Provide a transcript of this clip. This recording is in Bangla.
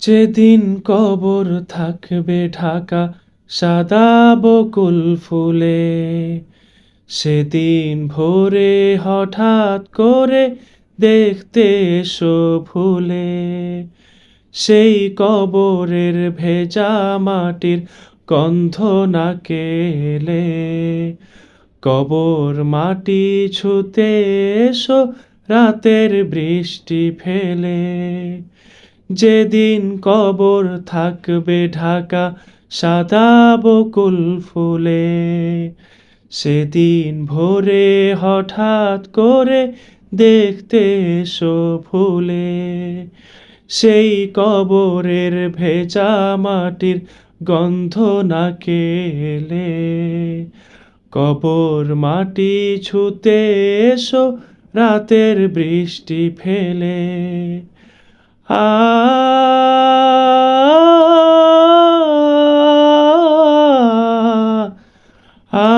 যেদিন কবর থাকবে ঢাকা সাদা বকুল ফুলে, সেদিন ভোরে হঠাৎ করে দেখতে এসো ভুলে। সেই কবরের ভেজা মাটির গন্ধ নাকে এলে, কবর মাটি ছুঁতে এসো রাতের বৃষ্টি ফেলে। যেদিন কবর থাকবে ঢাকা সাদা বকুল ফুলে, সেদিন ভোরে হঠাৎ করে দেখতে এসো ভুলে। সেই কবরের ভেজা মাটির গন্ধ নাকে এলে, কবর মাটি ছুঁতে এসো রাতের বৃষ্টি ফেলে। আ আ